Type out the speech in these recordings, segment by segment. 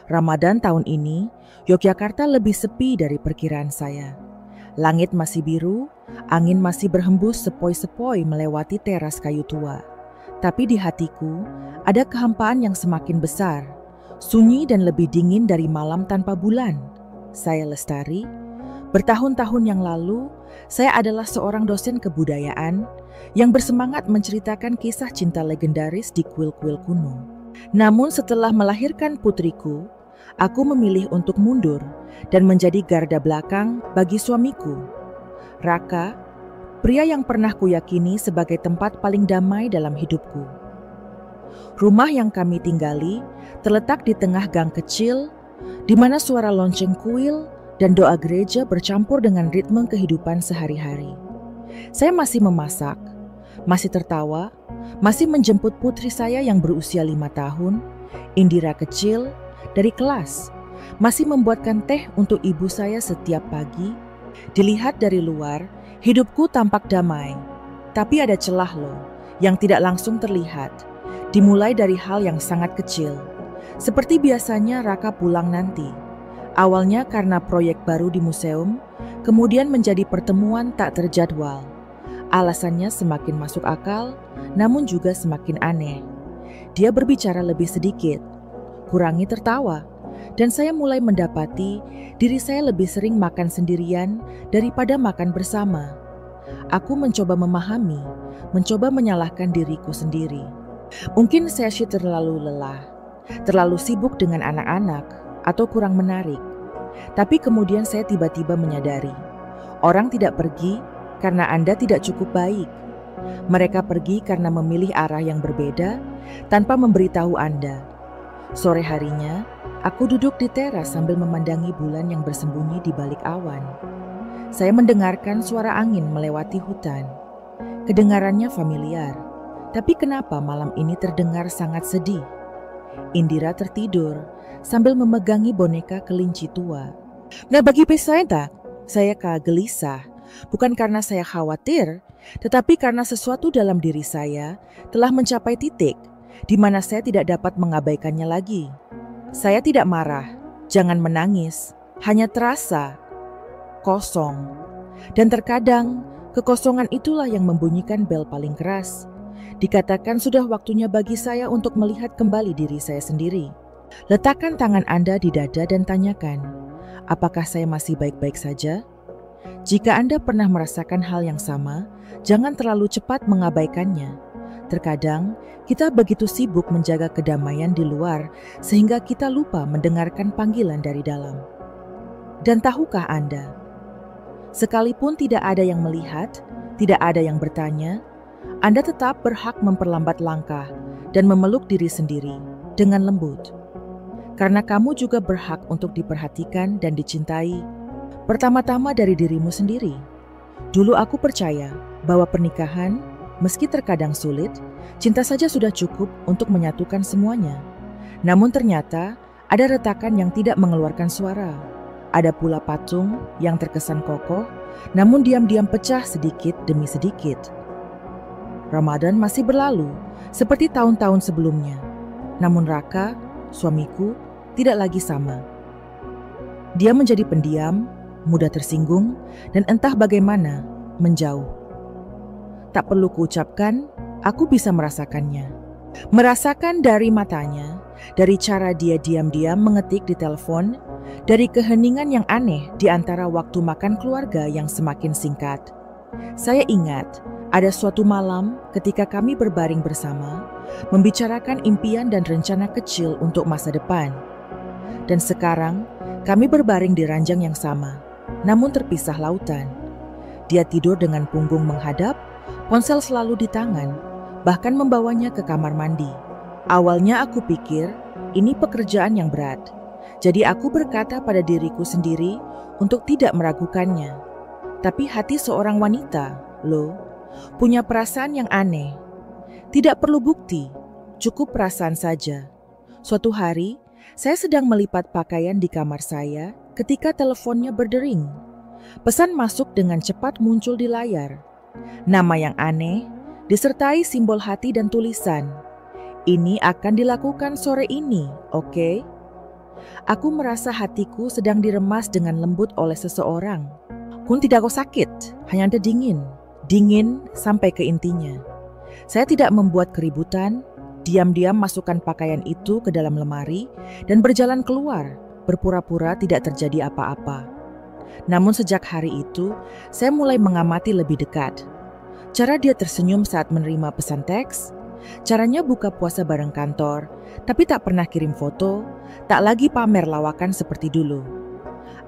Ramadan tahun ini, Yogyakarta lebih sepi dari perkiraan saya. Langit masih biru, angin masih berhembus sepoi-sepoi melewati teras kayu tua. Tapi di hatiku, ada kehampaan yang semakin besar, sunyi dan lebih dingin dari malam tanpa bulan. Saya Lestari. Bertahun-tahun yang lalu, saya adalah seorang dosen kebudayaan yang bersemangat menceritakan kisah cinta legendaris di kuil-kuil kuno. Namun setelah melahirkan putriku, aku memilih untuk mundur dan menjadi garda belakang bagi suamiku, Raka, pria yang pernah kuyakini sebagai tempat paling damai dalam hidupku. Rumah yang kami tinggali terletak di tengah gang kecil, di mana suara lonceng kuil dan doa gereja bercampur dengan ritme kehidupan sehari-hari. Saya masih memasak, masih tertawa, masih menjemput putri saya yang berusia 5 tahun, Indira kecil, dari kelas, masih membuatkan teh untuk ibu saya setiap pagi. Dilihat dari luar, hidupku tampak damai. Tapi ada celah loh, yang tidak langsung terlihat. Dimulai dari hal yang sangat kecil. Seperti biasanya Raka pulang nanti. Awalnya karena proyek baru di museum, kemudian menjadi pertemuan tak terjadwal. Alasannya semakin masuk akal, namun juga semakin aneh. Dia berbicara lebih sedikit, kurangi tertawa, dan saya mulai mendapati diri saya lebih sering makan sendirian daripada makan bersama. Aku mencoba memahami, mencoba menyalahkan diriku sendiri. Mungkin saya terlalu lelah, terlalu sibuk dengan anak-anak, atau kurang menarik. Tapi kemudian saya tiba-tiba menyadari, orang tidak pergi karena Anda tidak cukup baik. Mereka pergi karena memilih arah yang berbeda tanpa memberitahu Anda. Sore harinya, aku duduk di teras sambil memandangi bulan yang bersembunyi di balik awan. Saya mendengarkan suara angin melewati hutan. Kedengarannya familiar, tapi kenapa malam ini terdengar sangat sedih? Indira tertidur sambil memegangi boneka kelinci tua. Nah, bagi saya gelisah, bukan karena saya khawatir, tetapi karena sesuatu dalam diri saya telah mencapai titik di mana saya tidak dapat mengabaikannya lagi. Saya tidak marah, jangan menangis, hanya terasa kosong. Dan terkadang kekosongan itulah yang membunyikan bel paling keras. Dikatakan sudah waktunya bagi saya untuk melihat kembali diri saya sendiri. Letakkan tangan Anda di dada dan tanyakan, apakah saya masih baik-baik saja? Jika Anda pernah merasakan hal yang sama, jangan terlalu cepat mengabaikannya. Terkadang, kita begitu sibuk menjaga kedamaian di luar sehingga kita lupa mendengarkan panggilan dari dalam. Dan tahukah Anda, sekalipun tidak ada yang melihat, tidak ada yang bertanya, Anda tetap berhak memperlambat langkah dan memeluk diri sendiri dengan lembut. Karena kamu juga berhak untuk diperhatikan dan dicintai, pertama-tama dari dirimu sendiri. Dulu aku percaya bahwa pernikahan, meski terkadang sulit, cinta saja sudah cukup untuk menyatukan semuanya. Namun ternyata ada retakan yang tidak mengeluarkan suara. Ada pula patung yang terkesan kokoh, namun diam-diam pecah sedikit demi sedikit. Ramadan masih berlalu, seperti tahun-tahun sebelumnya. Namun Raka, suamiku, tidak lagi sama. Dia menjadi pendiam, mudah tersinggung, dan entah bagaimana, menjauh. Tak perlu kuucapkan, aku bisa merasakannya. Merasakan dari matanya, dari cara dia diam-diam mengetik di telepon, dari keheningan yang aneh di antara waktu makan keluarga yang semakin singkat. Saya ingat, ada suatu malam ketika kami berbaring bersama, membicarakan impian dan rencana kecil untuk masa depan. Dan sekarang, kami berbaring di ranjang yang sama, namun terpisah lautan. Dia tidur dengan punggung menghadap, ponsel selalu di tangan, bahkan membawanya ke kamar mandi. Awalnya aku pikir, ini pekerjaan yang berat. Jadi aku berkata pada diriku sendiri untuk tidak meragukannya. Tapi hati seorang wanita, loh, punya perasaan yang aneh. Tidak perlu bukti, cukup perasaan saja. Suatu hari, saya sedang melipat pakaian di kamar saya ketika teleponnya berdering. Pesan masuk dengan cepat muncul di layar. Nama yang aneh, disertai simbol hati dan tulisan. Ini akan dilakukan sore ini, oke? Aku merasa hatiku sedang diremas dengan lembut oleh seseorang. Kun tidak kau sakit, hanya ada dingin. Dingin sampai ke intinya. Saya tidak membuat keributan, diam-diam masukkan pakaian itu ke dalam lemari dan berjalan keluar, berpura-pura tidak terjadi apa-apa. Namun sejak hari itu, saya mulai mengamati lebih dekat. Cara dia tersenyum saat menerima pesan teks, caranya buka puasa bareng kantor, tapi tak pernah kirim foto, tak lagi pamer lawakan seperti dulu.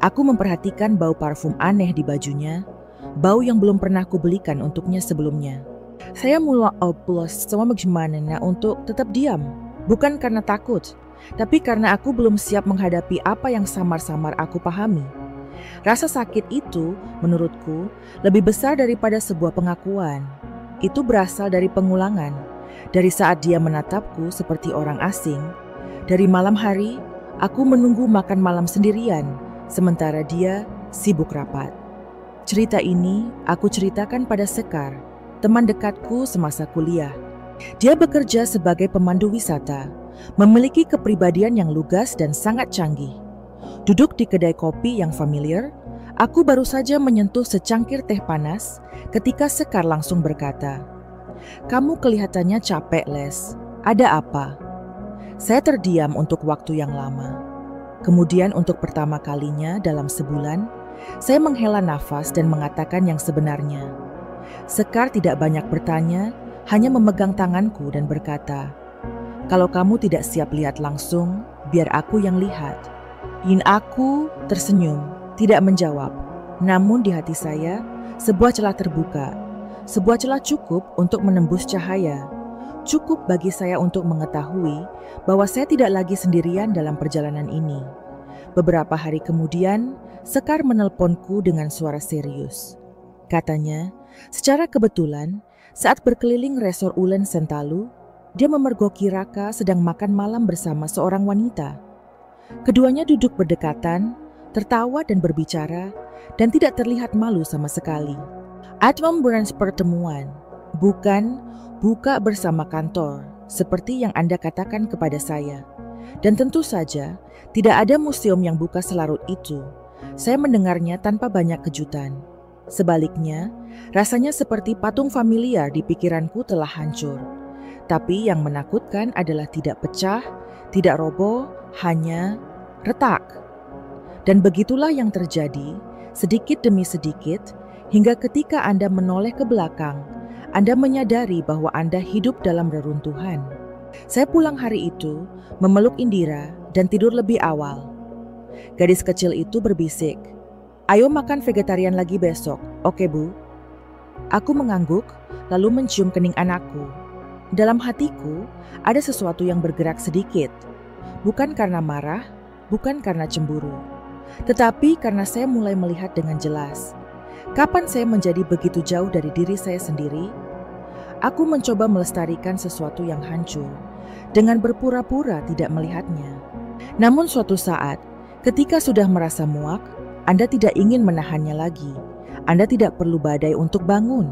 Aku memperhatikan bau parfum aneh di bajunya, bau yang belum pernah kubelikan untuknya sebelumnya. Saya mulai oplos sama bagaimana untuk tetap diam, bukan karena takut, tapi karena aku belum siap menghadapi apa yang samar-samar aku pahami. Rasa sakit itu, menurutku, lebih besar daripada sebuah pengakuan. Itu berasal dari pengulangan, dari saat dia menatapku seperti orang asing. Dari malam hari, aku menunggu makan malam sendirian, sementara dia sibuk rapat. Cerita ini aku ceritakan pada Sekar, teman dekatku semasa kuliah. Dia bekerja sebagai pemandu wisata, memiliki kepribadian yang lugas dan sangat canggih. Duduk di kedai kopi yang familiar, aku baru saja menyentuh secangkir teh panas ketika Sekar langsung berkata, "Kamu kelihatannya capek, Les. Ada apa?" Saya terdiam untuk waktu yang lama. Kemudian untuk pertama kalinya dalam sebulan, saya menghela nafas dan mengatakan yang sebenarnya. Sekar tidak banyak bertanya, hanya memegang tanganku dan berkata, "Kalau kamu tidak siap lihat langsung, biar aku yang lihat." Aku tersenyum, tidak menjawab. Namun di hati saya, sebuah celah terbuka. Sebuah celah cukup untuk menembus cahaya. Cukup bagi saya untuk mengetahui bahwa saya tidak lagi sendirian dalam perjalanan ini. Beberapa hari kemudian, Sekar menelponku dengan suara serius. Katanya, secara kebetulan, saat berkeliling resor Ulen Sentalu, dia memergoki Raka sedang makan malam bersama seorang wanita. Keduanya duduk berdekatan, tertawa dan berbicara, dan tidak terlihat malu sama sekali. Atmosfer pertemuan, bukan buka bersama kantor, seperti yang Anda katakan kepada saya. Dan tentu saja, tidak ada museum yang buka selarut itu. Saya mendengarnya tanpa banyak kejutan. Sebaliknya, rasanya seperti patung familiar di pikiranku telah hancur. Tapi yang menakutkan adalah tidak pecah, tidak roboh, hanya retak. Dan begitulah yang terjadi, sedikit demi sedikit, hingga ketika Anda menoleh ke belakang, Anda menyadari bahwa Anda hidup dalam reruntuhan. Saya pulang hari itu, memeluk Indira, dan tidur lebih awal. Gadis kecil itu berbisik, "Ayo makan vegetarian lagi besok, oke Bu?" Aku mengangguk, lalu mencium kening anakku. Dalam hatiku, ada sesuatu yang bergerak sedikit. Bukan karena marah, bukan karena cemburu. Tetapi karena saya mulai melihat dengan jelas. Kapan saya menjadi begitu jauh dari diri saya sendiri? Aku mencoba melestarikan sesuatu yang hancur, dengan berpura-pura tidak melihatnya. Namun suatu saat, ketika sudah merasa muak, Anda tidak ingin menahannya lagi. Anda tidak perlu badai untuk bangun.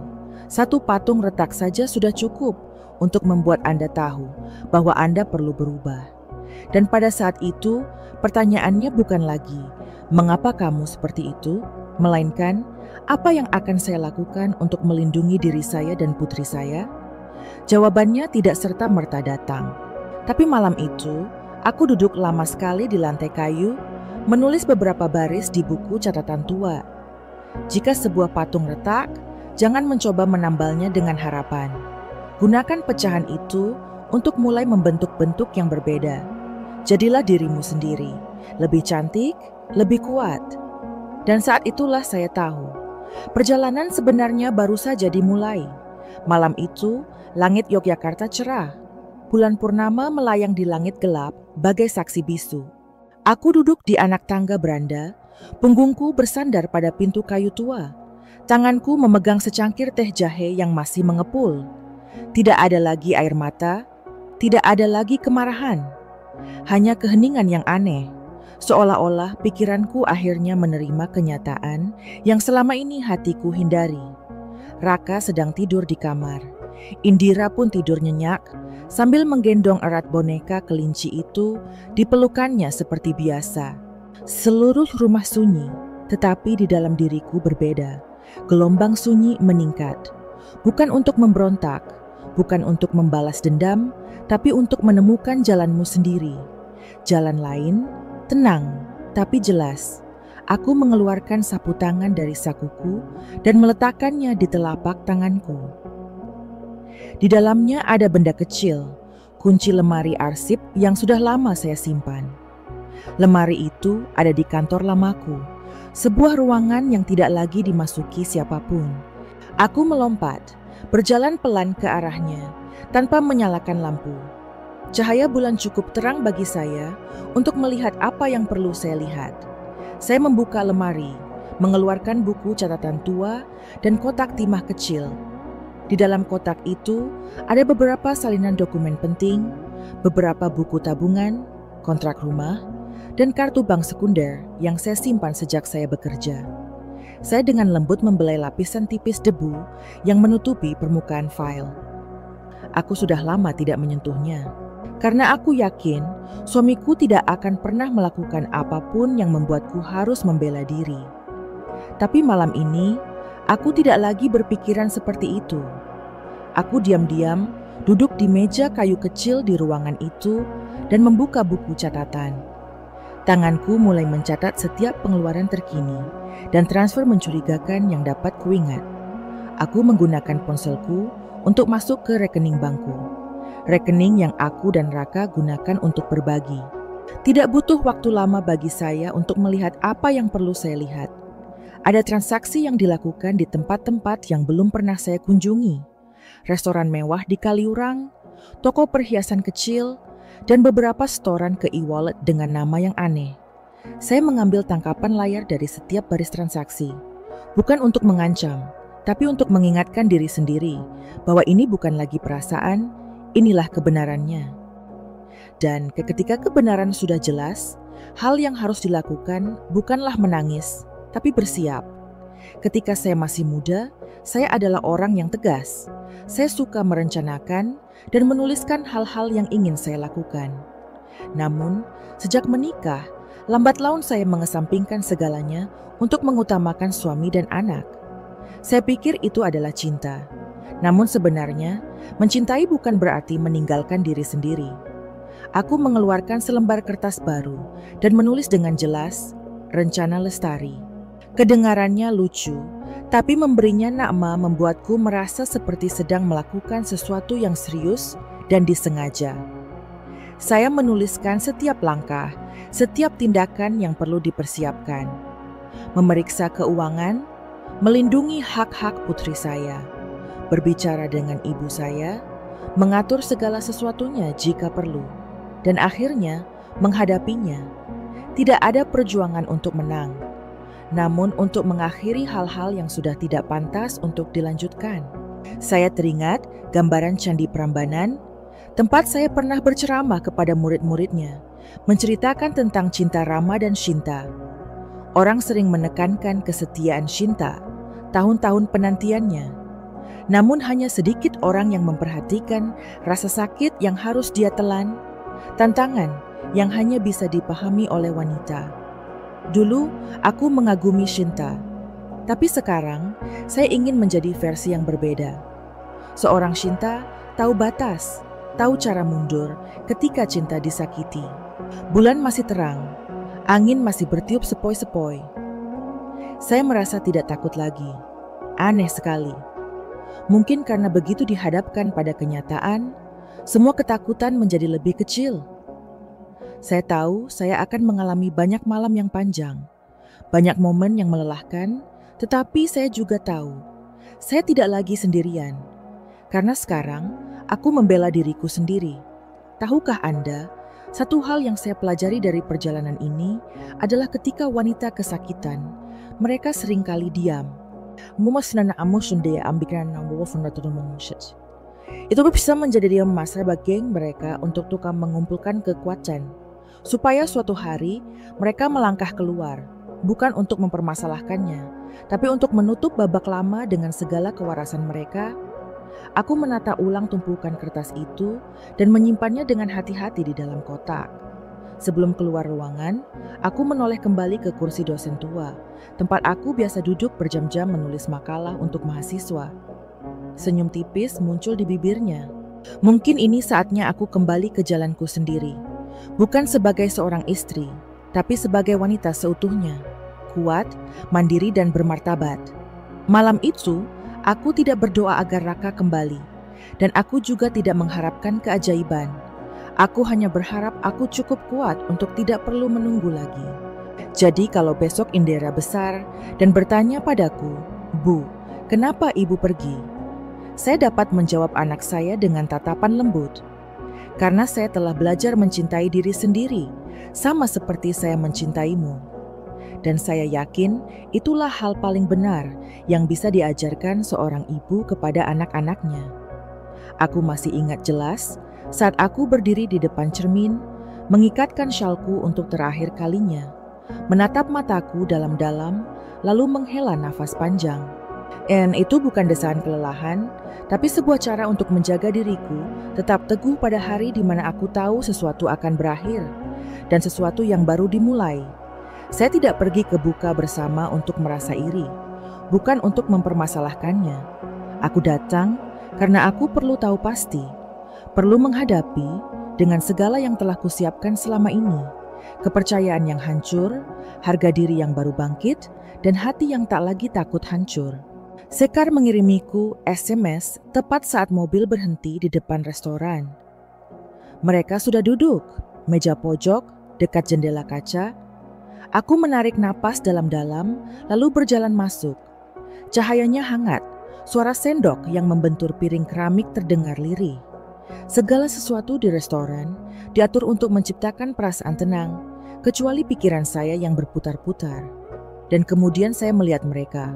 Satu patung retak saja sudah cukup untuk membuat Anda tahu bahwa Anda perlu berubah. Dan pada saat itu, pertanyaannya bukan lagi, "Mengapa kamu seperti itu?" melainkan, "Apa yang akan saya lakukan untuk melindungi diri saya dan putri saya?" Jawabannya tidak serta-merta datang. Tapi malam itu, aku duduk lama sekali di lantai kayu, menulis beberapa baris di buku catatan tua. Jika sebuah patung retak, jangan mencoba menambalnya dengan harapan. Gunakan pecahan itu untuk mulai membentuk bentuk yang berbeda. Jadilah dirimu sendiri, lebih cantik, lebih kuat. Dan saat itulah saya tahu, perjalanan sebenarnya baru saja dimulai. Malam itu, langit Yogyakarta cerah. Bulan purnama melayang di langit gelap bagai saksi bisu. Aku duduk di anak tangga beranda, punggungku bersandar pada pintu kayu tua. Tanganku memegang secangkir teh jahe yang masih mengepul. Tidak ada lagi air mata, tidak ada lagi kemarahan. Hanya keheningan yang aneh, seolah-olah pikiranku akhirnya menerima kenyataan yang selama ini hatiku hindari. Raka sedang tidur di kamar. Indira pun tidur nyenyak sambil menggendong erat boneka kelinci itu di pelukannya seperti biasa. Seluruh rumah sunyi, tetapi di dalam diriku berbeda. Gelombang sunyi meningkat. Bukan untuk memberontak, bukan untuk membalas dendam, tapi untuk menemukan jalanmu sendiri. Jalan lain, tenang, tapi jelas. Aku mengeluarkan sapu tangan dari sakuku dan meletakkannya di telapak tanganku. Di dalamnya ada benda kecil, kunci lemari arsip yang sudah lama saya simpan. Lemari itu ada di kantor lamaku, sebuah ruangan yang tidak lagi dimasuki siapapun. Aku melompat, berjalan pelan ke arahnya, tanpa menyalakan lampu. Cahaya bulan cukup terang bagi saya untuk melihat apa yang perlu saya lihat. Saya membuka lemari, mengeluarkan buku catatan tua dan kotak timah kecil. Di dalam kotak itu ada beberapa salinan dokumen penting, beberapa buku tabungan, kontrak rumah, dan kartu bank sekunder yang saya simpan sejak saya bekerja. Saya dengan lembut membelai lapisan tipis debu yang menutupi permukaan file. Aku sudah lama tidak menyentuhnya, karena aku yakin suamiku tidak akan pernah melakukan apapun yang membuatku harus membela diri. Tapi malam ini, aku tidak lagi berpikiran seperti itu. Aku diam-diam duduk di meja kayu kecil di ruangan itu dan membuka buku catatan. Tanganku mulai mencatat setiap pengeluaran terkini dan transfer mencurigakan yang dapat kuingat. Aku menggunakan ponselku untuk masuk ke rekening bankku. Rekening yang aku dan Raka gunakan untuk berbagi. Tidak butuh waktu lama bagi saya untuk melihat apa yang perlu saya lihat. Ada transaksi yang dilakukan di tempat-tempat yang belum pernah saya kunjungi. Restoran mewah di Kaliurang, toko perhiasan kecil, dan beberapa setoran ke e-wallet dengan nama yang aneh. Saya mengambil tangkapan layar dari setiap baris transaksi. Bukan untuk mengancam, tapi untuk mengingatkan diri sendiri bahwa ini bukan lagi perasaan, inilah kebenarannya. Dan ketika kebenaran sudah jelas, hal yang harus dilakukan bukanlah menangis, tapi bersiap. Ketika saya masih muda, saya adalah orang yang tegas. Saya suka merencanakan dan menuliskan hal-hal yang ingin saya lakukan. Namun, sejak menikah, lambat laun saya mengesampingkan segalanya untuk mengutamakan suami dan anak. Saya pikir itu adalah cinta. Namun sebenarnya, mencintai bukan berarti meninggalkan diri sendiri. Aku mengeluarkan selembar kertas baru dan menulis dengan jelas, Rencana Lestari. Kedengarannya lucu, tapi memberinya nama membuatku merasa seperti sedang melakukan sesuatu yang serius dan disengaja. Saya menuliskan setiap langkah, setiap tindakan yang perlu dipersiapkan. Memeriksa keuangan, melindungi hak-hak putri saya, berbicara dengan ibu saya, mengatur segala sesuatunya jika perlu, dan akhirnya menghadapinya. Tidak ada perjuangan untuk menang, namun untuk mengakhiri hal-hal yang sudah tidak pantas untuk dilanjutkan. Saya teringat gambaran Candi Prambanan, tempat saya pernah berceramah kepada murid-muridnya, menceritakan tentang cinta Rama dan Shinta. Orang sering menekankan kesetiaan Shinta, tahun-tahun penantiannya. Namun hanya sedikit orang yang memperhatikan rasa sakit yang harus dia telan, tantangan yang hanya bisa dipahami oleh wanita. Dulu, aku mengagumi Shinta, tapi sekarang saya ingin menjadi versi yang berbeda. Seorang Shinta tahu batas, tahu cara mundur ketika cinta disakiti. Bulan masih terang, angin masih bertiup sepoi-sepoi. Saya merasa tidak takut lagi. Aneh sekali. Mungkin karena begitu dihadapkan pada kenyataan, semua ketakutan menjadi lebih kecil. Saya tahu saya akan mengalami banyak malam yang panjang, banyak momen yang melelahkan, tetapi saya juga tahu saya tidak lagi sendirian. Karena sekarang aku membela diriku sendiri. Tahukah Anda, satu hal yang saya pelajari dari perjalanan ini adalah ketika wanita kesakitan, mereka seringkali diam. Itu bisa menjadi dia masa bagi mereka untuk tukang mengumpulkan kekuatan, supaya suatu hari mereka melangkah keluar, bukan untuk mempermasalahkannya, tapi untuk menutup babak lama dengan segala kewarasan mereka. Aku menata ulang tumpukan kertas itu dan menyimpannya dengan hati-hati di dalam kotak. Sebelum keluar ruangan, aku menoleh kembali ke kursi dosen tua, tempat aku biasa duduk berjam-jam menulis makalah untuk mahasiswa. Senyum tipis muncul di bibirnya. Mungkin ini saatnya aku kembali ke jalanku sendiri. Bukan sebagai seorang istri, tapi sebagai wanita seutuhnya. Kuat, mandiri dan bermartabat. Malam itu, aku tidak berdoa agar Raka kembali. Dan aku juga tidak mengharapkan keajaiban. Aku hanya berharap aku cukup kuat untuk tidak perlu menunggu lagi. Jadi kalau besok Indira besar dan bertanya padaku, "Bu, kenapa ibu pergi?" Saya dapat menjawab anak saya dengan tatapan lembut. Karena saya telah belajar mencintai diri sendiri, sama seperti saya mencintaimu. Dan saya yakin itulah hal paling benar yang bisa diajarkan seorang ibu kepada anak-anaknya. Aku masih ingat jelas saat aku berdiri di depan cermin, mengikatkan syalku untuk terakhir kalinya, menatap mataku dalam-dalam, lalu menghela nafas panjang. Dan itu bukan desaan kelelahan, tapi sebuah cara untuk menjaga diriku tetap teguh pada hari di mana aku tahu sesuatu akan berakhir dan sesuatu yang baru dimulai. Saya tidak pergi ke buka bersama untuk merasa iri, bukan untuk mempermasalahkannya. Aku datang karena aku perlu tahu pasti, perlu menghadapi dengan segala yang telah kusiapkan selama ini, kepercayaan yang hancur, harga diri yang baru bangkit, dan hati yang tak lagi takut hancur. Sekar mengirimiku SMS tepat saat mobil berhenti di depan restoran. Mereka sudah duduk, meja pojok, dekat jendela kaca. Aku menarik napas dalam-dalam, lalu berjalan masuk. Cahayanya hangat, suara sendok yang membentur piring keramik terdengar lirih. Segala sesuatu di restoran diatur untuk menciptakan perasaan tenang, kecuali pikiran saya yang berputar-putar. Dan kemudian saya melihat mereka.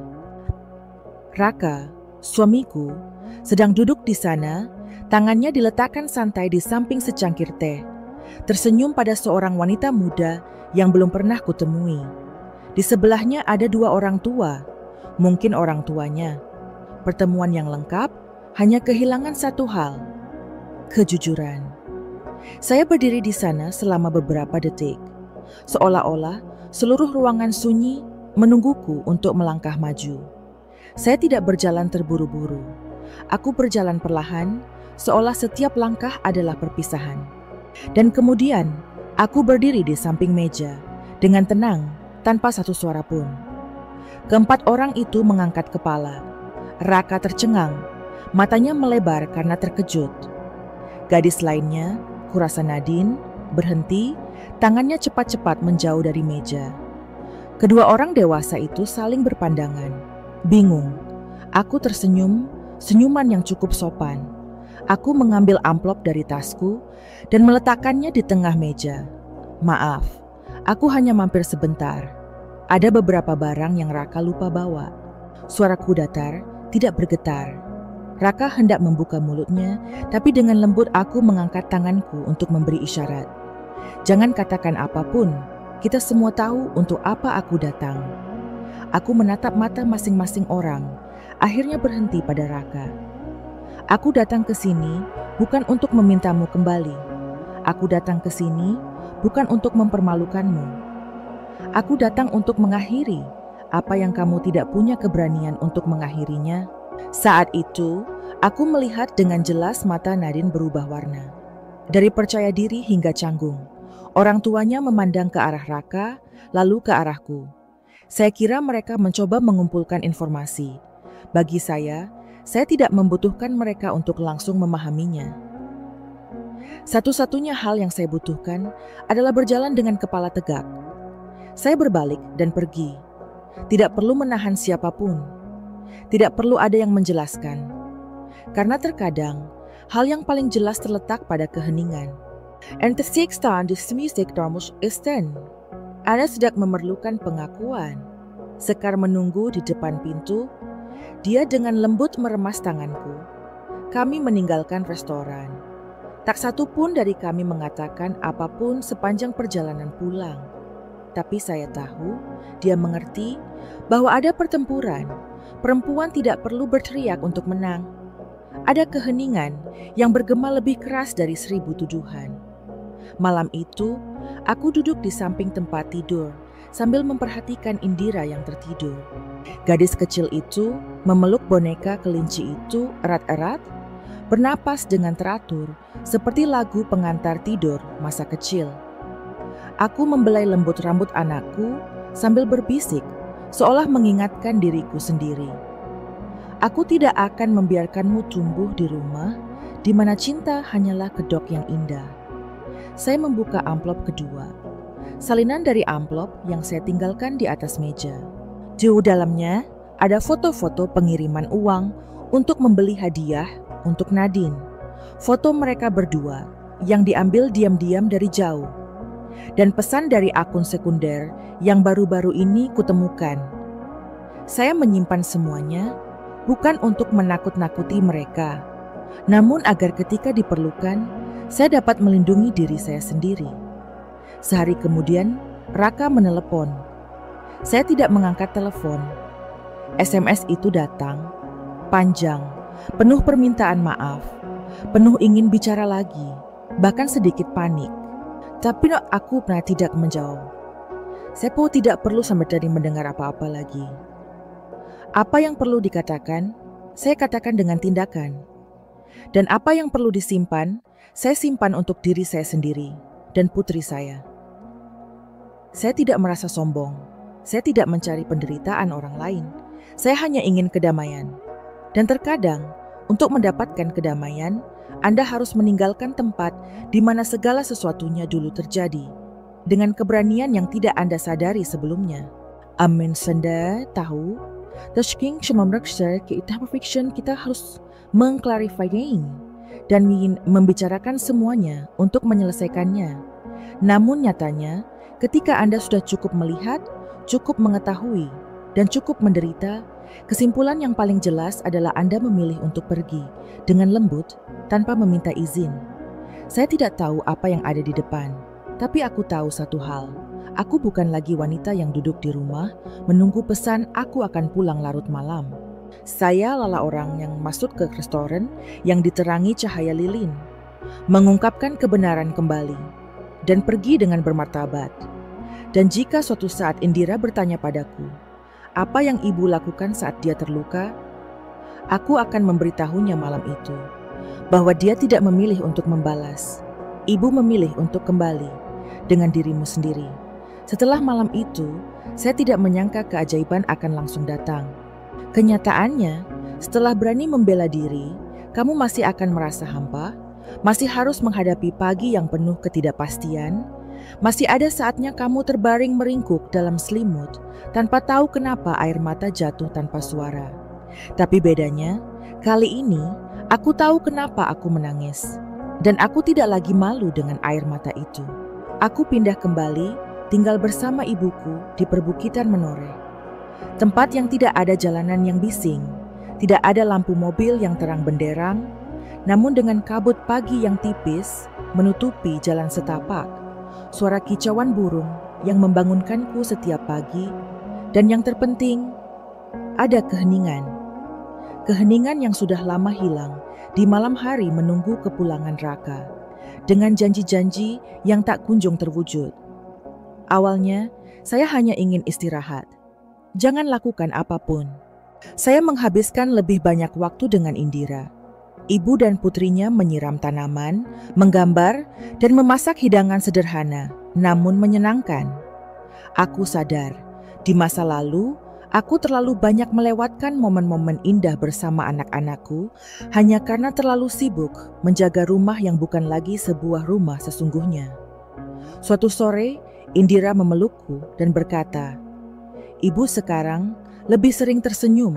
Raka, suamiku, sedang duduk di sana, tangannya diletakkan santai di samping secangkir teh, tersenyum pada seorang wanita muda yang belum pernah kutemui. Di sebelahnya ada dua orang tua, mungkin orang tuanya. Pertemuan yang lengkap, hanya kehilangan satu hal, kejujuran. Saya berdiri di sana selama beberapa detik, seolah-olah seluruh ruangan sunyi menungguku untuk melangkah maju. Saya tidak berjalan terburu-buru. Aku berjalan perlahan, seolah setiap langkah adalah perpisahan. Dan kemudian, aku berdiri di samping meja, dengan tenang, tanpa satu suara pun. Keempat orang itu mengangkat kepala. Raka tercengang, matanya melebar karena terkejut. Gadis lainnya, kurasa Nadine, berhenti, tangannya cepat-cepat menjauh dari meja. Kedua orang dewasa itu saling berpandangan. Bingung, aku tersenyum, senyuman yang cukup sopan. Aku mengambil amplop dari tasku dan meletakkannya di tengah meja. Maaf, aku hanya mampir sebentar. Ada beberapa barang yang Raka lupa bawa. Suaraku datar, tidak bergetar. Raka hendak membuka mulutnya, tapi dengan lembut aku mengangkat tanganku untuk memberi isyarat. Jangan katakan apapun, kita semua tahu untuk apa aku datang. Aku menatap mata masing-masing orang, akhirnya berhenti pada Raka. Aku datang ke sini bukan untuk memintamu kembali. Aku datang ke sini bukan untuk mempermalukanmu. Aku datang untuk mengakhiri apa yang kamu tidak punya keberanian untuk mengakhirinya. Saat itu, aku melihat dengan jelas mata Nadine berubah warna. Dari percaya diri hingga canggung, orang tuanya memandang ke arah Raka, lalu ke arahku. Saya kira mereka mencoba mengumpulkan informasi. Bagi saya tidak membutuhkan mereka untuk langsung memahaminya. Satu-satunya hal yang saya butuhkan adalah berjalan dengan kepala tegak. Saya berbalik dan pergi. Tidak perlu menahan siapapun. Tidak perlu ada yang menjelaskan. Karena terkadang, hal yang paling jelas terletak pada keheningan. En tersiksta dismisik darmus isten. Anda sedang memerlukan pengakuan. Sekar menunggu di depan pintu. Dia dengan lembut meremas tanganku. Kami meninggalkan restoran. Tak satu pun dari kami mengatakan apapun sepanjang perjalanan pulang. Tapi saya tahu, dia mengerti bahwa ada pertempuran. Perempuan tidak perlu berteriak untuk menang. Ada keheningan yang bergema lebih keras dari 1000 tuduhan. Malam itu, aku duduk di samping tempat tidur sambil memperhatikan Indira yang tertidur. Gadis kecil itu memeluk boneka kelinci itu erat-erat, bernapas dengan teratur seperti lagu pengantar tidur masa kecil. Aku membelai lembut rambut anakku sambil berbisik, seolah mengingatkan diriku sendiri. Aku tidak akan membiarkanmu tumbuh di rumah di mana cinta hanyalah kedok yang indah. Saya membuka amplop kedua. Salinan dari amplop yang saya tinggalkan di atas meja. Di dalamnya ada foto-foto pengiriman uang untuk membeli hadiah untuk Nadine. Foto mereka berdua yang diambil diam-diam dari jauh. Dan pesan dari akun sekunder yang baru-baru ini kutemukan. Saya menyimpan semuanya bukan untuk menakut-nakuti mereka, namun agar ketika diperlukan, saya dapat melindungi diri saya sendiri. Sehari kemudian, Raka menelepon. Saya tidak mengangkat telepon. SMS itu datang, panjang, penuh permintaan maaf, penuh ingin bicara lagi, bahkan sedikit panik. Tapi aku tidak menjawab. Saya pun tidak perlu sampai tadi mendengar apa-apa lagi. Apa yang perlu dikatakan, saya katakan dengan tindakan. Dan apa yang perlu disimpan, saya simpan untuk diri saya sendiri dan putri saya. Saya tidak merasa sombong. Saya tidak mencari penderitaan orang lain. Saya hanya ingin kedamaian. Dan terkadang, untuk mendapatkan kedamaian, Anda harus meninggalkan tempat di mana segala sesuatunya dulu terjadi, dengan keberanian yang tidak Anda sadari sebelumnya. Amin Senda tahu, Tashking cuma merasa kita perfection, kita harus mengklarifikasi dan membicarakan semuanya untuk menyelesaikannya. Namun nyatanya, ketika Anda sudah cukup melihat, cukup mengetahui, dan cukup menderita, kesimpulan yang paling jelas adalah Anda memilih untuk pergi dengan lembut tanpa meminta izin. Saya tidak tahu apa yang ada di depan, tapi aku tahu satu hal. Aku bukan lagi wanita yang duduk di rumah menunggu pesan aku akan pulang larut malam. Saya adalah orang yang masuk ke restoran yang diterangi cahaya lilin, mengungkapkan kebenaran kembali, dan pergi dengan bermartabat. Dan jika suatu saat Indira bertanya padaku, apa yang ibu lakukan saat dia terluka? Aku akan memberitahunya malam itu, bahwa dia tidak memilih untuk membalas. Ibu memilih untuk kembali dengan dirimu sendiri. Setelah malam itu, saya tidak menyangka keajaiban akan langsung datang. Kenyataannya, setelah berani membela diri, kamu masih akan merasa hampa, masih harus menghadapi pagi yang penuh ketidakpastian, masih ada saatnya kamu terbaring meringkuk dalam selimut tanpa tahu kenapa air mata jatuh tanpa suara. Tapi bedanya, kali ini aku tahu kenapa aku menangis, dan aku tidak lagi malu dengan air mata itu. Aku pindah kembali tinggal bersama ibuku di perbukitan Menoreh. Tempat yang tidak ada jalanan yang bising, tidak ada lampu mobil yang terang benderang, namun dengan kabut pagi yang tipis menutupi jalan setapak, suara kicauan burung yang membangunkanku setiap pagi, dan yang terpenting, ada keheningan. Keheningan yang sudah lama hilang di malam hari menunggu kepulangan Raka, dengan janji-janji yang tak kunjung terwujud. Awalnya, saya hanya ingin istirahat. Jangan lakukan apapun. Saya menghabiskan lebih banyak waktu dengan Indira. Ibu dan putrinya menyiram tanaman, menggambar, dan memasak hidangan sederhana, namun menyenangkan. Aku sadar, di masa lalu, aku terlalu banyak melewatkan momen-momen indah bersama anak-anakku hanya karena terlalu sibuk menjaga rumah yang bukan lagi sebuah rumah sesungguhnya. Suatu sore, Indira memelukku dan berkata, "Ibu sekarang lebih sering tersenyum."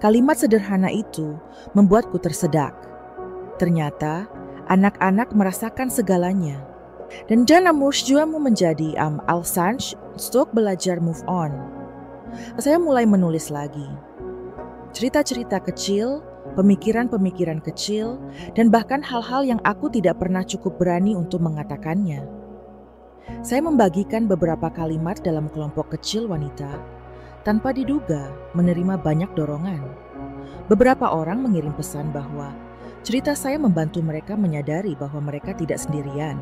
Kalimat sederhana itu membuatku tersedak. Ternyata anak-anak merasakan segalanya. Dan jangan juamu menjadi Al-Sanj untuk belajar move on. Saya mulai menulis lagi. Cerita-cerita kecil, pemikiran-pemikiran kecil, dan bahkan hal-hal yang aku tidak pernah cukup berani untuk mengatakannya. Saya membagikan beberapa kalimat dalam kelompok kecil wanita, tanpa diduga menerima banyak dorongan. beberapa orang mengirim pesan bahwa cerita saya membantu mereka menyadari bahwa mereka tidak sendirian.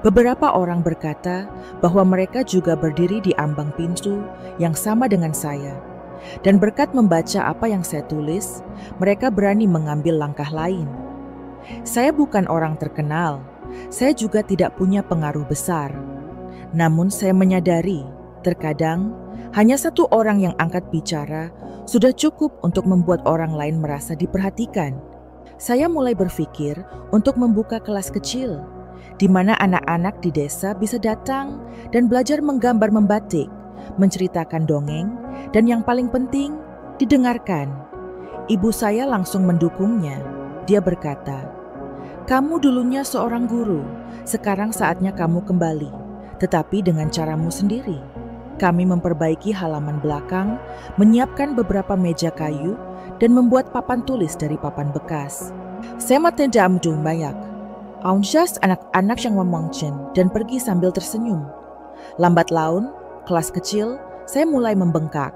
Beberapa orang berkata bahwa mereka juga berdiri di ambang pintu yang sama dengan saya. Dan berkat membaca apa yang saya tulis, mereka berani mengambil langkah lain. Saya bukan orang terkenal, saya juga tidak punya pengaruh besar. Namun saya menyadari, terkadang hanya satu orang yang angkat bicara sudah cukup untuk membuat orang lain merasa diperhatikan. Saya mulai berpikir untuk membuka kelas kecil, di mana anak-anak di desa bisa datang dan belajar menggambar membatik, menceritakan dongeng, dan yang paling penting, didengarkan. Ibu saya langsung mendukungnya. Dia berkata, "Kamu dulunya seorang guru, sekarang saatnya kamu kembali, tetapi dengan caramu sendiri." Kami memperbaiki halaman belakang, menyiapkan beberapa meja kayu, dan membuat papan tulis dari papan bekas. Saya matenda amdung banyak. Aunsyas anak-anak yang memangcen dan pergi sambil tersenyum. Lambat laun, kelas kecil, saya mulai membengkak.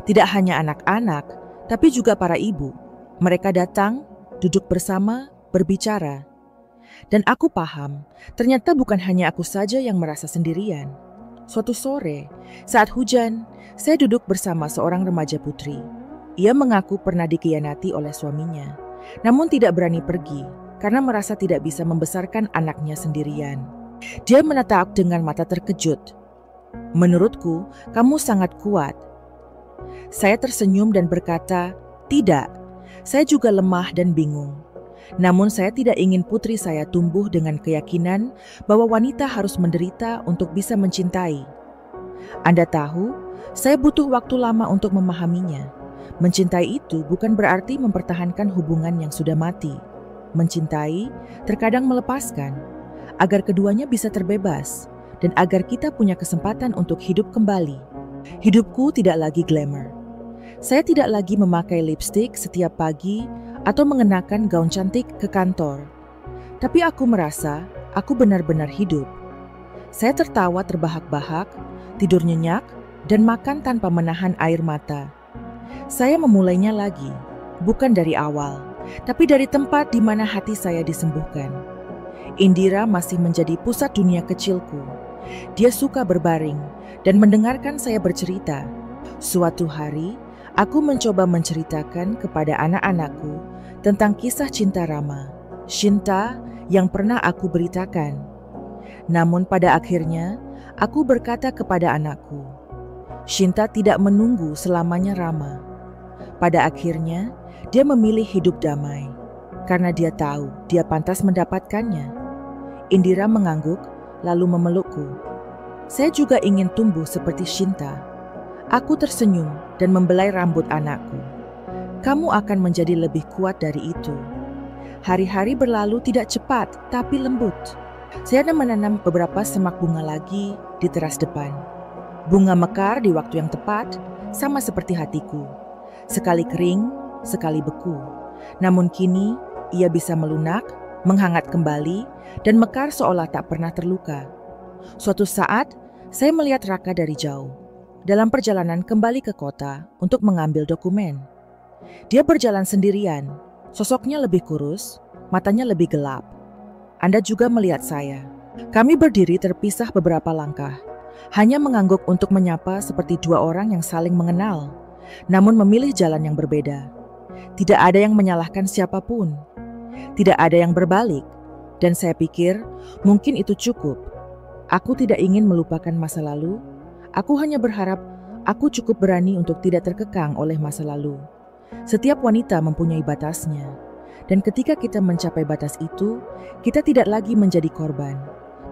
Tidak hanya anak-anak, tapi juga para ibu. Mereka datang, duduk bersama, berbicara. Dan aku paham, ternyata bukan hanya aku saja yang merasa sendirian. Suatu sore, saat hujan, saya duduk bersama seorang remaja putri. Ia mengaku pernah dikhianati oleh suaminya, namun tidak berani pergi karena merasa tidak bisa membesarkan anaknya sendirian. Dia menatap dengan mata terkejut. "Menurutku, kamu sangat kuat." Saya tersenyum dan berkata, "Tidak, saya juga lemah dan bingung. Namun saya tidak ingin putri saya tumbuh dengan keyakinan bahwa wanita harus menderita untuk bisa mencintai. Anda tahu, saya butuh waktu lama untuk memahaminya. Mencintai itu bukan berarti mempertahankan hubungan yang sudah mati. Mencintai terkadang melepaskan, agar keduanya bisa terbebas, dan agar kita punya kesempatan untuk hidup kembali. Hidupku tidak lagi glamour. Saya tidak lagi memakai lipstik setiap pagi atau mengenakan gaun cantik ke kantor. Tapi aku merasa aku benar-benar hidup. Saya tertawa terbahak-bahak, tidur nyenyak, dan makan tanpa menahan air mata. Saya memulainya lagi, bukan dari awal, tapi dari tempat di mana hati saya disembuhkan. Indira masih menjadi pusat dunia kecilku. Dia suka berbaring dan mendengarkan saya bercerita. Suatu hari, aku mencoba menceritakan kepada anak-anakku tentang kisah cinta Rama, Shinta yang pernah aku beritakan. Namun pada akhirnya, aku berkata kepada anakku, Shinta tidak menunggu selamanya Rama. Pada akhirnya, dia memilih hidup damai, karena dia tahu dia pantas mendapatkannya. Indira mengangguk, lalu memelukku. Saya juga ingin tumbuh seperti Shinta. Aku tersenyum dan membelai rambut anakku. Kamu akan menjadi lebih kuat dari itu. Hari-hari berlalu tidak cepat, tapi lembut. Saya menanam beberapa semak bunga lagi di teras depan. Bunga mekar di waktu yang tepat, sama seperti hatiku. Sekali kering, sekali beku. Namun kini, ia bisa melunak, menghangat kembali, dan mekar seolah tak pernah terluka. Suatu saat, saya melihat Raka dari jauh, dalam perjalanan kembali ke kota untuk mengambil dokumen. Dia berjalan sendirian, sosoknya lebih kurus, matanya lebih gelap. Anda juga melihat saya. Kami berdiri terpisah beberapa langkah, hanya mengangguk untuk menyapa seperti dua orang yang saling mengenal, namun memilih jalan yang berbeda. Tidak ada yang menyalahkan siapapun. Tidak ada yang berbalik, dan saya pikir mungkin itu cukup. Aku tidak ingin melupakan masa lalu, aku hanya berharap aku cukup berani untuk tidak terkekang oleh masa lalu. Setiap wanita mempunyai batasnya, dan ketika kita mencapai batas itu, kita tidak lagi menjadi korban,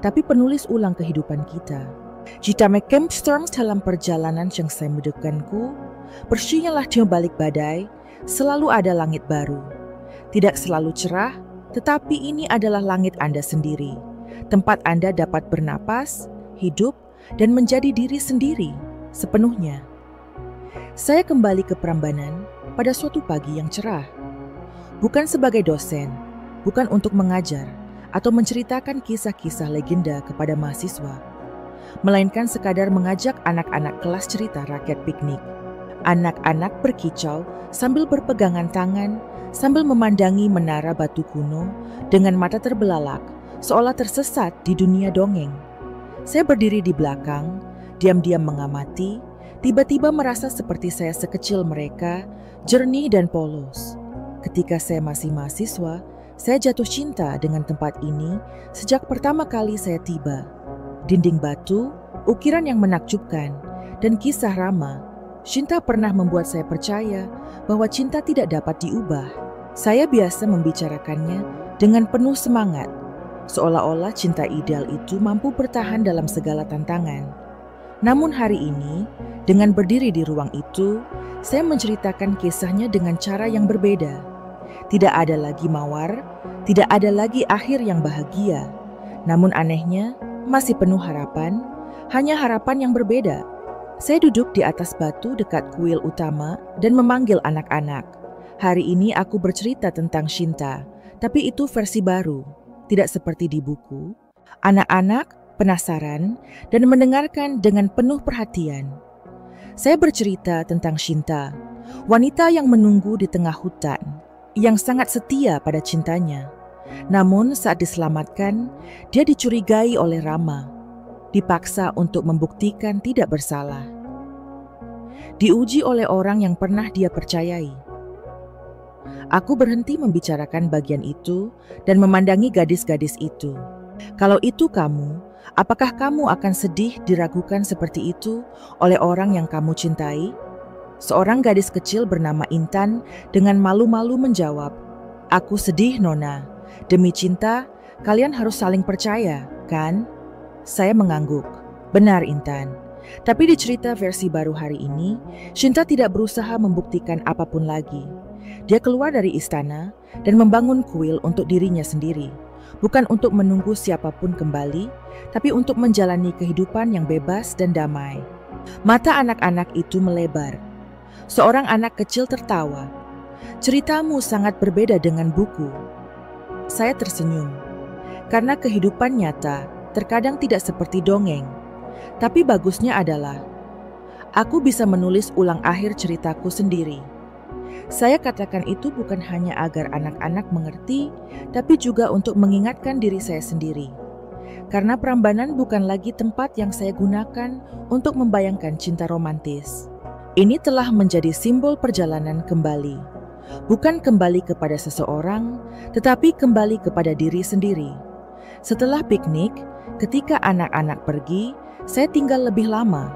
tapi penulis ulang kehidupan kita. Jika Macamp Storms dalam perjalanan yang saya mudahkanku, bersinyalah di balik badai, selalu ada langit baru. Tidak selalu cerah, tetapi ini adalah langit Anda sendiri, tempat Anda dapat bernapas, hidup, dan menjadi diri sendiri sepenuhnya. Saya kembali ke Prambanan pada suatu pagi yang cerah. Bukan sebagai dosen, bukan untuk mengajar atau menceritakan kisah-kisah legenda kepada mahasiswa, melainkan sekadar mengajak anak-anak kelas cerita rakyat piknik. Anak-anak berkicau sambil berpegangan tangan, sambil memandangi menara batu kuno dengan mata terbelalak, seolah tersesat di dunia dongeng. Saya berdiri di belakang, diam-diam mengamati, tiba-tiba merasa seperti saya sekecil mereka, jernih dan polos. Ketika saya masih mahasiswa, saya jatuh cinta dengan tempat ini sejak pertama kali saya tiba. Dinding batu, ukiran yang menakjubkan, dan kisah Rama. Cinta pernah membuat saya percaya bahwa cinta tidak dapat diubah. Saya biasa membicarakannya dengan penuh semangat, seolah-olah cinta ideal itu mampu bertahan dalam segala tantangan. Namun hari ini, dengan berdiri di ruang itu, saya menceritakan kisahnya dengan cara yang berbeda. Tidak ada lagi mawar, tidak ada lagi akhir yang bahagia. Namun anehnya, masih penuh harapan, hanya harapan yang berbeda. Saya duduk di atas batu dekat kuil utama dan memanggil anak-anak. Hari ini aku bercerita tentang Shinta, tapi itu versi baru, tidak seperti di buku. Anak-anak penasaran dan mendengarkan dengan penuh perhatian. Saya bercerita tentang Shinta, wanita yang menunggu di tengah hutan, yang sangat setia pada cintanya. Namun saat diselamatkan, dia dicurigai oleh Rama, dipaksa untuk membuktikan tidak bersalah. Diuji oleh orang yang pernah dia percayai. Aku berhenti membicarakan bagian itu dan memandangi gadis-gadis itu. Kalau itu kamu, apakah kamu akan sedih diragukan seperti itu oleh orang yang kamu cintai? Seorang gadis kecil bernama Intan dengan malu-malu menjawab, "Aku sedih, Nona. Demi cinta, kalian harus saling percaya, kan?" Saya mengangguk. Benar, Intan. Tapi di cerita versi baru hari ini, Shinta tidak berusaha membuktikan apapun lagi. Dia keluar dari istana dan membangun kuil untuk dirinya sendiri. Bukan untuk menunggu siapapun kembali, tapi untuk menjalani kehidupan yang bebas dan damai. Mata anak-anak itu melebar. Seorang anak kecil tertawa. "Ceritamu sangat berbeda dengan buku." Saya tersenyum. Karena kehidupan nyata terkadang tidak seperti dongeng. Tapi bagusnya adalah, aku bisa menulis ulang akhir ceritaku sendiri. Saya katakan itu bukan hanya agar anak-anak mengerti, tapi juga untuk mengingatkan diri saya sendiri. Karena Prambanan bukan lagi tempat yang saya gunakan untuk membayangkan cinta romantis. Ini telah menjadi simbol perjalanan kembali. Bukan kembali kepada seseorang, tetapi kembali kepada diri sendiri. Setelah piknik, ketika anak-anak pergi, saya tinggal lebih lama.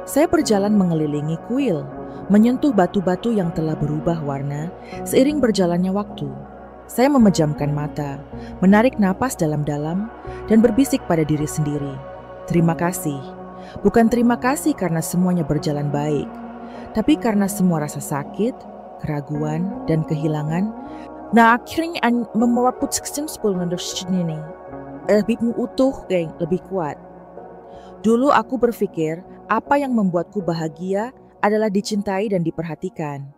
Saya berjalan mengelilingi kuil, menyentuh batu-batu yang telah berubah warna seiring berjalannya waktu. Saya memejamkan mata, menarik napas dalam-dalam, dan berbisik pada diri sendiri. Terima kasih. Bukan terima kasih karena semuanya berjalan baik, tapi karena semua rasa sakit, keraguan, dan kehilangan. Nah, akhirnya membawa putuskan 10 ini. Lebih utuh, geng, lebih kuat. Dulu aku berpikir apa yang membuatku bahagia adalah dicintai dan diperhatikan.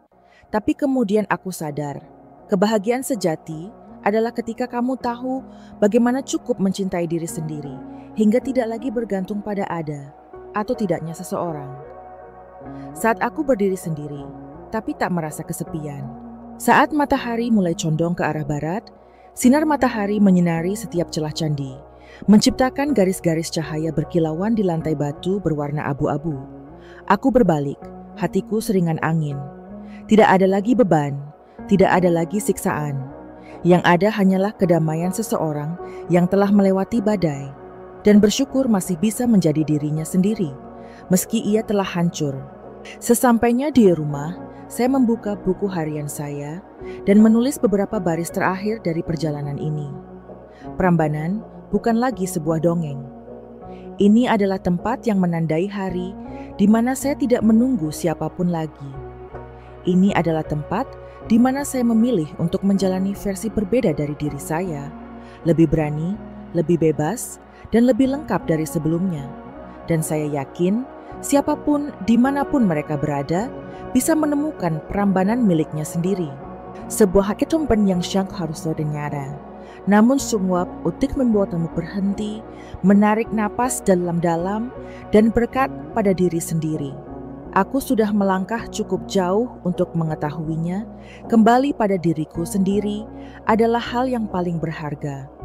Tapi kemudian aku sadar, kebahagiaan sejati adalah ketika kamu tahu bagaimana cukup mencintai diri sendiri, hingga tidak lagi bergantung pada ada atau tidaknya seseorang. Saat aku berdiri sendiri, tapi tak merasa kesepian. Saat matahari mulai condong ke arah barat, sinar matahari menyinari setiap celah candi, menciptakan garis-garis cahaya berkilauan di lantai batu berwarna abu-abu. Aku berbalik, hatiku seringan angin. Tidak ada lagi beban, tidak ada lagi siksaan. Yang ada hanyalah kedamaian seseorang yang telah melewati badai dan bersyukur masih bisa menjadi dirinya sendiri, meski ia telah hancur. Sesampainya di rumah, saya membuka buku harian saya dan menulis beberapa baris terakhir dari perjalanan ini. Prambanan bukan lagi sebuah dongeng. Ini adalah tempat yang menandai hari di mana saya tidak menunggu siapapun lagi. Ini adalah tempat di mana saya memilih untuk menjalani versi berbeda dari diri saya, lebih berani, lebih bebas, dan lebih lengkap dari sebelumnya. Dan saya yakin siapapun dimanapun mereka berada bisa menemukan Prambanan miliknya sendiri. Sebuah ketumpan yang syak harus terdengar. Namun semua untuk membuatmu berhenti, menarik napas dalam-dalam, dan berkat pada diri sendiri. Aku sudah melangkah cukup jauh untuk mengetahuinya. Kembali pada diriku sendiri adalah hal yang paling berharga.